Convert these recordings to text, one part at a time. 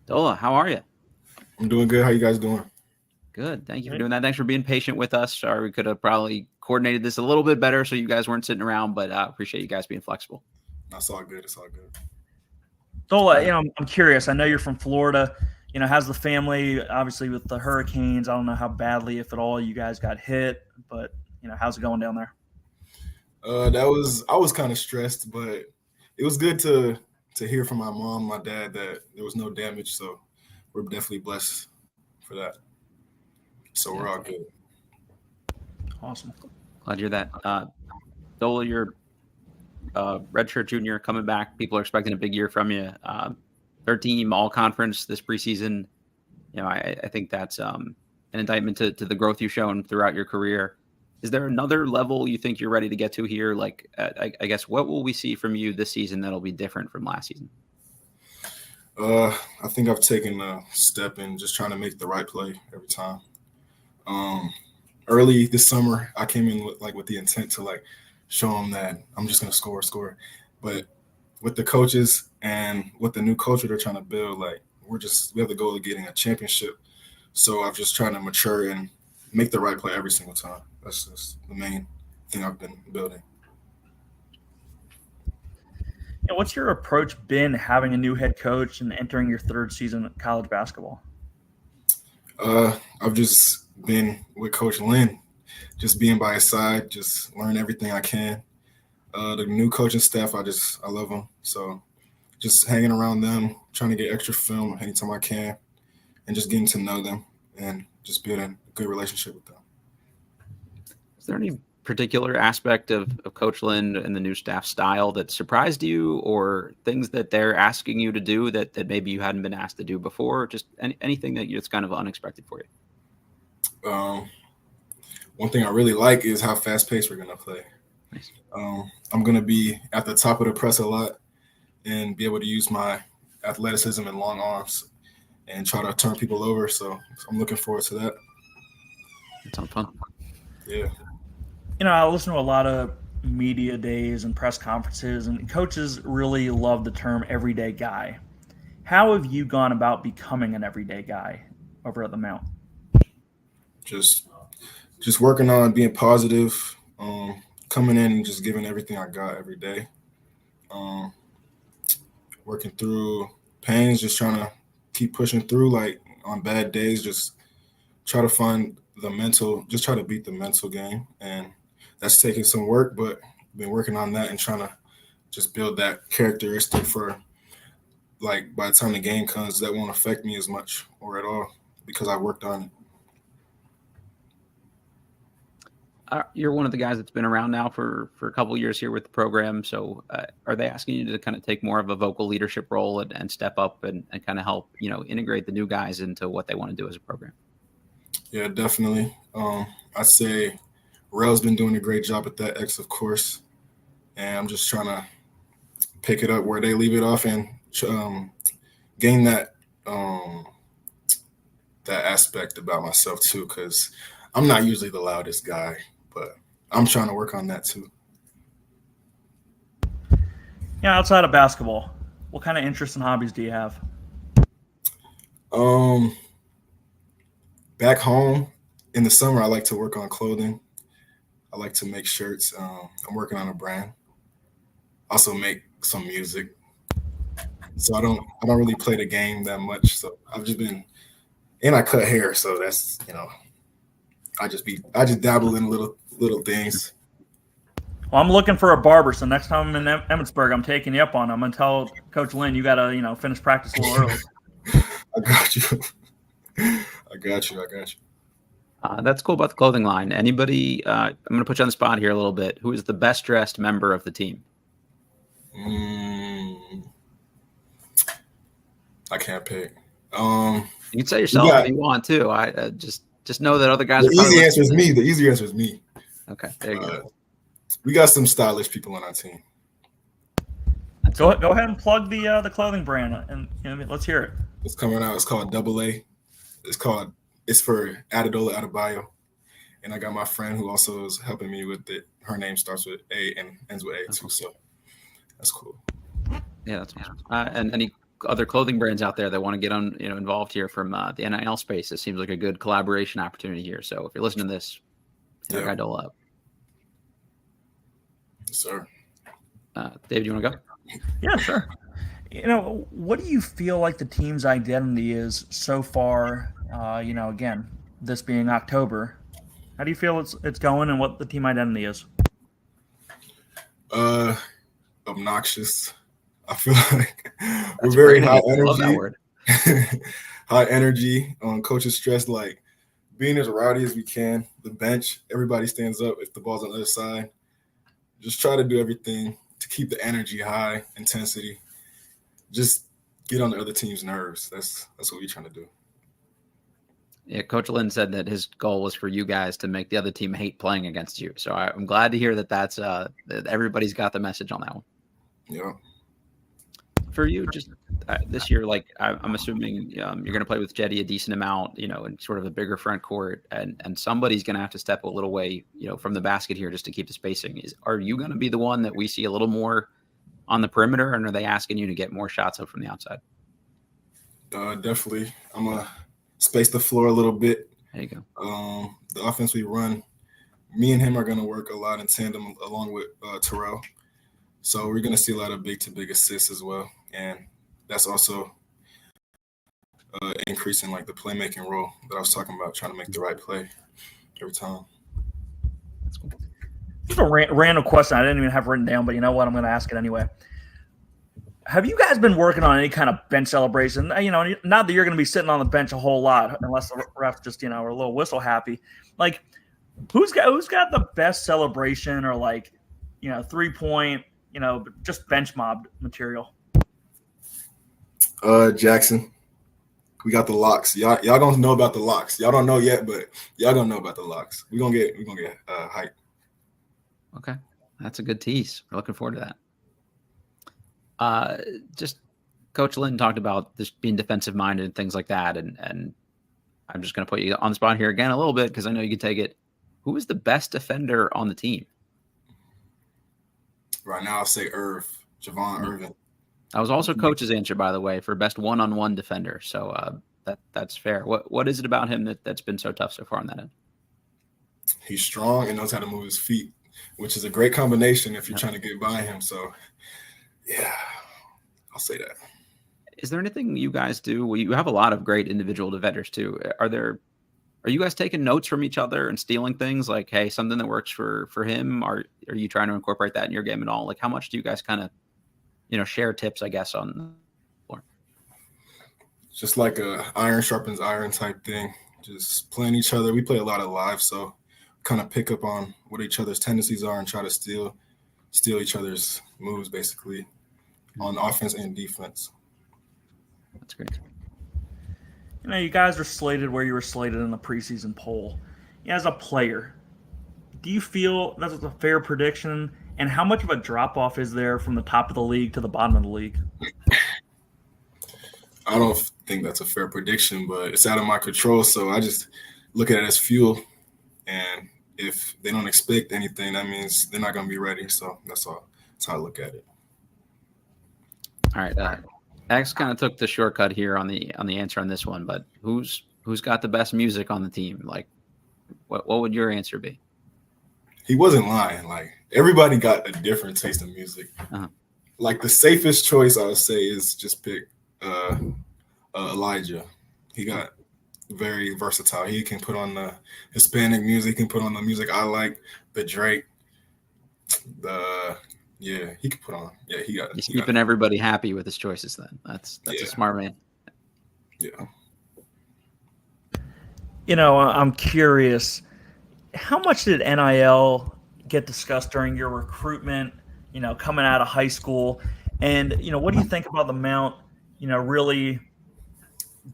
Dola, how are you? I'm doing good. How you guys doing? Good. Thank you for doing that. Thanks for being patient with us. Sorry, we could have probably coordinated this a little bit better so you guys weren't sitting around, but appreciate you guys being flexible. That's all good. It's all good. Dola, I'm curious. I know you're from Florida. How's the family? Obviously, with the hurricanes, I don't know how badly, if at all, you guys got hit, but how's it going down there? I was kind of stressed, but it was good to hear from my mom, my dad that there was no damage. So we're definitely blessed for that. So we're all good. Awesome. Glad to hear that. Dola, you're redshirt junior coming back. People are expecting a big year from you. Third team all conference this preseason. I think that's an indictment to the growth you've shown throughout your career. Is there another level you think you're ready to get to here? Like, I guess, what will we see from you this season that'll be different from last season? I think I've taken a step in just trying to make the right play every time. Early this summer, I came in with the intent to show them that I'm just going to score. But with the coaches and with the new culture they're trying to build, we have the goal of getting a championship. So I'm just trying to mature and make the right play every single time. That's just the main thing I've been building. What's your approach been having a new head coach and entering your third season of college basketball? I've just been with Coach Lynn, just being by his side, just learn everything I can. The new coaching staff, I love them. So just hanging around them, trying to get extra film anytime I can, and just getting to know them and just building a good relationship with them. Is there any particular aspect of Coach Lynn and the new staff style that surprised you, or things that they're asking you to do that maybe you hadn't been asked to do before? Just anything that's kind of unexpected for you? One thing I really like is how fast-paced we're going to play. Nice. I'm going to be at the top of the press a lot and be able to use my athleticism and long arms and try to turn people over. So I'm looking forward to that. It sounds fun. Yeah. I listen to a lot of media days and press conferences, and coaches really love the term everyday guy. How have you gone about becoming an everyday guy over at the Mount? Just working on being positive, coming in and just giving everything I got every day. Working through pains, just trying to keep pushing through. On bad days, just try to find the mental, just try to beat the mental game. And that's taking some work, but been working on that and trying to just build that characteristic for by the time the game comes, that won't affect me as much or at all because I worked on it. You're one of the guys that's been around now for a couple of years here with the program. So are they asking you to kind of take more of a vocal leadership role and step up and kind of help, integrate the new guys into what they want to do as a program? Yeah, definitely. I'd say Rel's been doing a great job at that, X, of course. And I'm just trying to pick it up where they leave it off and gain that aspect about myself too, because I'm not usually the loudest guy, but I'm trying to work on that too. Outside of basketball, what kind of interests and hobbies do you have? Back home in the summer, I like to work on clothing. I like to make shirts. I'm working on a brand. Also make some music. So I don't really play the game that much. So I've just been, and I cut hair. So that's, I just dabble in little things. Well, I'm looking for a barber, so next time I'm in Emmitsburg, I'm taking you up on it. I'm gonna tell Coach Lynn you gotta, finish practice a little early. I got you. I got you. That's cool about the clothing line. Anybody? I'm gonna put you on the spot here a little bit. Who is the best dressed member of the team? I can't pick. You can say yourself if you want to. I just know that other guys. The easy answer is me. The easy answer is me. Okay, there you go. We got some stylish people on our team. Go ahead and plug the clothing brand, and let's hear it. It's coming out. It's called Double A. It's for Dola Adebayo, and I got my friend who also is helping me with it. Her name starts with A and ends with A too, so that's cool. Yeah, that's awesome. And any other clothing brands out there that want to get involved here from the NIL space, it seems like a good collaboration opportunity here. So if you're listening to this, our guy Dola up. Yes, sir. Dave, do you want to go? Yeah, sure. What do you feel like the team's identity is so far? Again, this being October, how do you feel it's going, and what the team identity is? Obnoxious. I feel like That's we're very high I energy. love that word. High energy. Coaches stress like being as rowdy as we can. The bench, everybody stands up if the ball's on the other side. Just try to do everything to keep the energy high, intensity. Just get on the other team's nerves. That's what we're trying to do. Yeah, Coach Lynn said that his goal was for you guys to make the other team hate playing against you. So I'm glad to hear that's that everybody's got the message on that one. Yeah. For you, just this year, like I'm assuming you're going to play with Jetty a decent amount, in sort of a bigger front court, and somebody's going to have to step a little way, from the basket here just to keep the spacing. Are you going to be the one that we see a little more on the perimeter, and are they asking you to get more shots up from the outside? Definitely. I'm going to space the floor a little bit. There you go. The offense we run, me and him are going to work a lot in tandem along with Terrell. So we're going to see a lot of big-to-big assists as well. And that's also increasing like the playmaking role that I was talking about, trying to make the right play every time. That's cool. Just a random question I didn't even have written down, but you know what? I'm going to ask it anyway. Have you guys been working on any kind of bench celebration? Not that you're going to be sitting on the bench a whole lot, unless the refs just, are a little whistle happy. Like, who's got the best celebration or 3-point, just bench mob material? Jackson. We got the locks. Y'all don't know about the locks. Y'all don't know yet, but y'all gonna know about the locks. We're gonna get hype. Okay, that's a good tease. We're looking forward to that. Just Coach Lynn talked about this being defensive minded and things like that, and I'm just gonna put you on the spot here again a little bit because I know you can take it. Who is the best defender on the team? Right now, I'll say Javon Irvin. That was also Coach's answer, by the way, for best one-on-one defender. So that's fair. What is it about him that's been so tough so far on that end? He's strong and knows how to move his feet, which is a great combination if you're trying to get by him. So, yeah, I'll say that. Is there anything you guys do? Well, you have a lot of great individual defenders too. Are you guys taking notes from each other and stealing things like, hey, something that works for him? Are you trying to incorporate that in your game at all? Like, how much do you guys kind of share tips, I guess, on the floor? Just like a iron sharpens iron type thing. Just playing each other. We play a lot of live, so kind of pick up on what each other's tendencies are and try to steal each other's moves, basically, on offense and defense. That's great. You guys are slated where you were slated in the preseason poll. As a player, do you feel that's a fair prediction? And how much of a drop-off is there from the top of the league to the bottom of the league? I don't think that's a fair prediction, but it's out of my control. So I just look at it as fuel. And if they don't expect anything, that means they're not going to be ready. So that's all. That's how I look at it. All right. X kind of took the shortcut here on the answer on this one, but who's got the best music on the team? Like, what would your answer be? He wasn't lying. Like, everybody got a different taste of music. Uh-huh. Like, the safest choice I would say is just pick Elijah. He got very versatile. He can put on the Hispanic music, he can put on the music I like, the Drake, he could put on. Yeah, he's keeping everybody happy with his choices then. That's a smart man. Yeah. I'm curious, how much did NIL get discussed during your recruitment, coming out of high school? And, what do you think about the Mount, really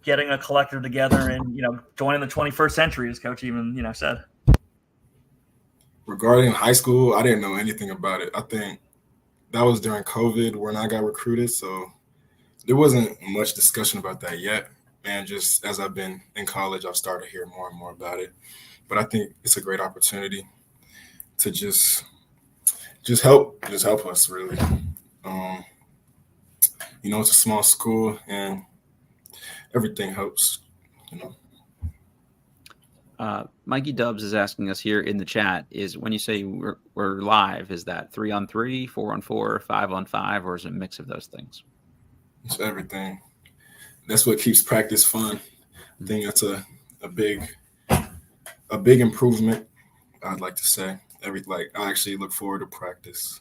getting a collective together and, joining the 21st century, as Coach even, said? Regarding high school, I didn't know anything about it. I think that was during COVID when I got recruited. So there wasn't much discussion about that yet. And just as I've been in college, I've started to hear more and more about it. But I think it's a great opportunity to just help us really. It's a small school and everything helps, Mikey Dubs is asking us here in the chat, is when you say we're live, is that 3-on-3, 4-on-4, 5-on-5, or is it a mix of those things? It's everything. That's what keeps practice fun. I think that's a big improvement, I'd like to say. I actually look forward to practice.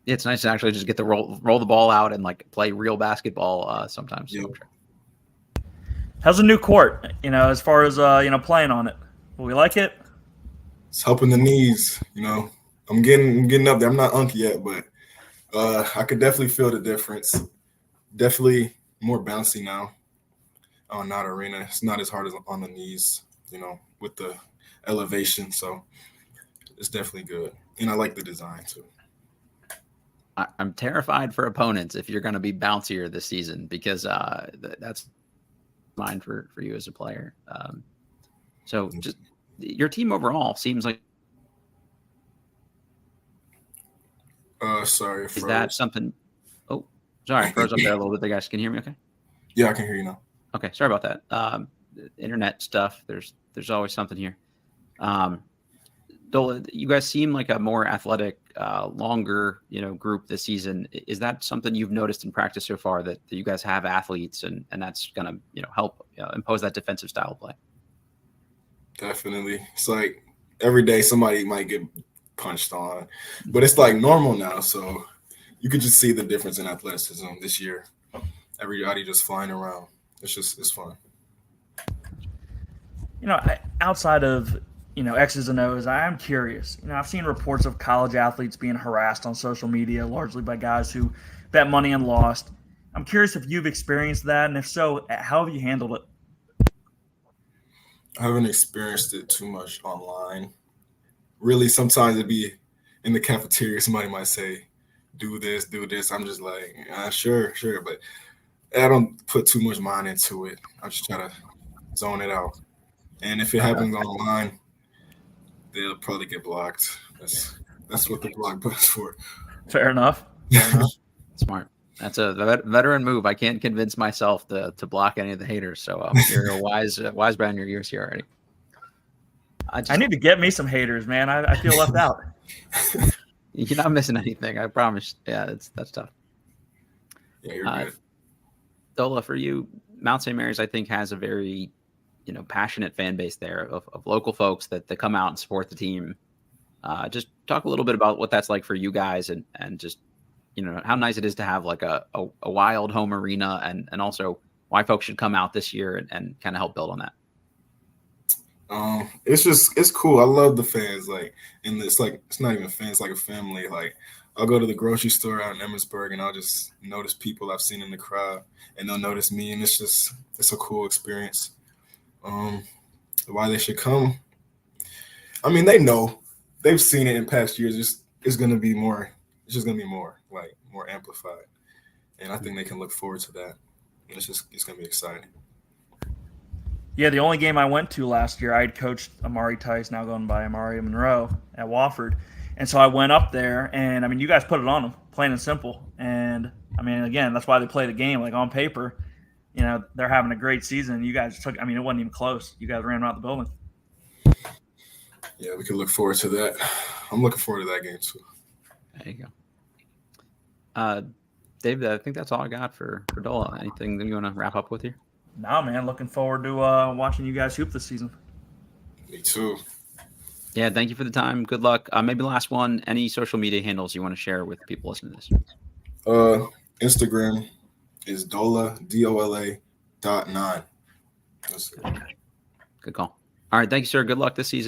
It's nice to actually just get to roll the ball out and like play real basketball sometimes. Yep. How's the new court? As far as playing on it, will we like it? It's helping the knees. I'm getting up there. I'm not unk yet, but I could definitely feel the difference. Definitely more bouncy now on that arena. It's not as hard as on the knees, with the elevation. So it's definitely good, and I like the design too. I'm terrified for opponents if you're going to be bouncier this season, because that's mine for you as a player. So just your team overall seems like. Sorry. Is that something? Oh, sorry, froze up there a little bit. Guys, can you hear me? Okay. Yeah, I can hear you now. Okay, sorry about that. Internet stuff. There's always something here. Dola, you guys seem like a more athletic, longer, group this season. Is that something you've noticed in practice so far, that you guys have athletes and that's going to, help impose that defensive style of play? Definitely. It's like every day somebody might get punched on, but it's like normal now. So you could just see the difference in athleticism this year. Everybody just flying around. It's fun. Outside of X's and O's, I am curious. I've seen reports of college athletes being harassed on social media, largely by guys who bet money and lost. I'm curious if you've experienced that, and if so, how have you handled it? I haven't experienced it too much online. Really, sometimes it'd be in the cafeteria. Somebody might say, do this. I'm just like, sure. But I don't put too much mind into it. I just try to zone it out. And if it happens online, they'll probably get blocked. That's what the block button's for. Fair enough. Smart. That's a veteran move. I can't convince myself to block any of the haters. So you're a wise man in your years here already. I need to get me some haters, man. I feel left out. You're not missing anything, I promise. Yeah, that's tough. Yeah, you're good. Dola, for you, Mount St. Mary's, I think, has a very passionate fan base there of local folks that come out and support the team. Just talk a little bit about what that's like for you guys, and just how nice it is to have like a wild home arena, and also why folks should come out this year and kind of help build on that. It's cool. I love the fans. And it's not even fans, it's like a family. I'll go to the grocery store out in Emmitsburg and I'll just notice people I've seen in the crowd, and they'll notice me, and it's a cool experience. Why they should come? I mean, they know, they've seen it in past years. It's gonna be more. It's just gonna be more amplified, and I think they can look forward to that. It's gonna be exciting. Yeah, the only game I went to last year, I had coached Amari Tice, now going by Amari Monroe, at Wofford. And so I went up there, and, you guys put it on them, plain and simple. And, again, that's why they play the game. On paper, they're having a great season. You guys took – it wasn't even close. You guys ran out the building. Yeah, we can look forward to that. I'm looking forward to that game, too. There you go. David, I think that's all I got for Dola. Anything that you want to wrap up with here? No, man. Looking forward to watching you guys hoop this season. Me too. Yeah, thank you for the time. Good luck. Maybe last one, any social media handles you want to share with people listening to this? Instagram is Dola, DOLA.9. Good call. All right, thank you, sir. Good luck this season.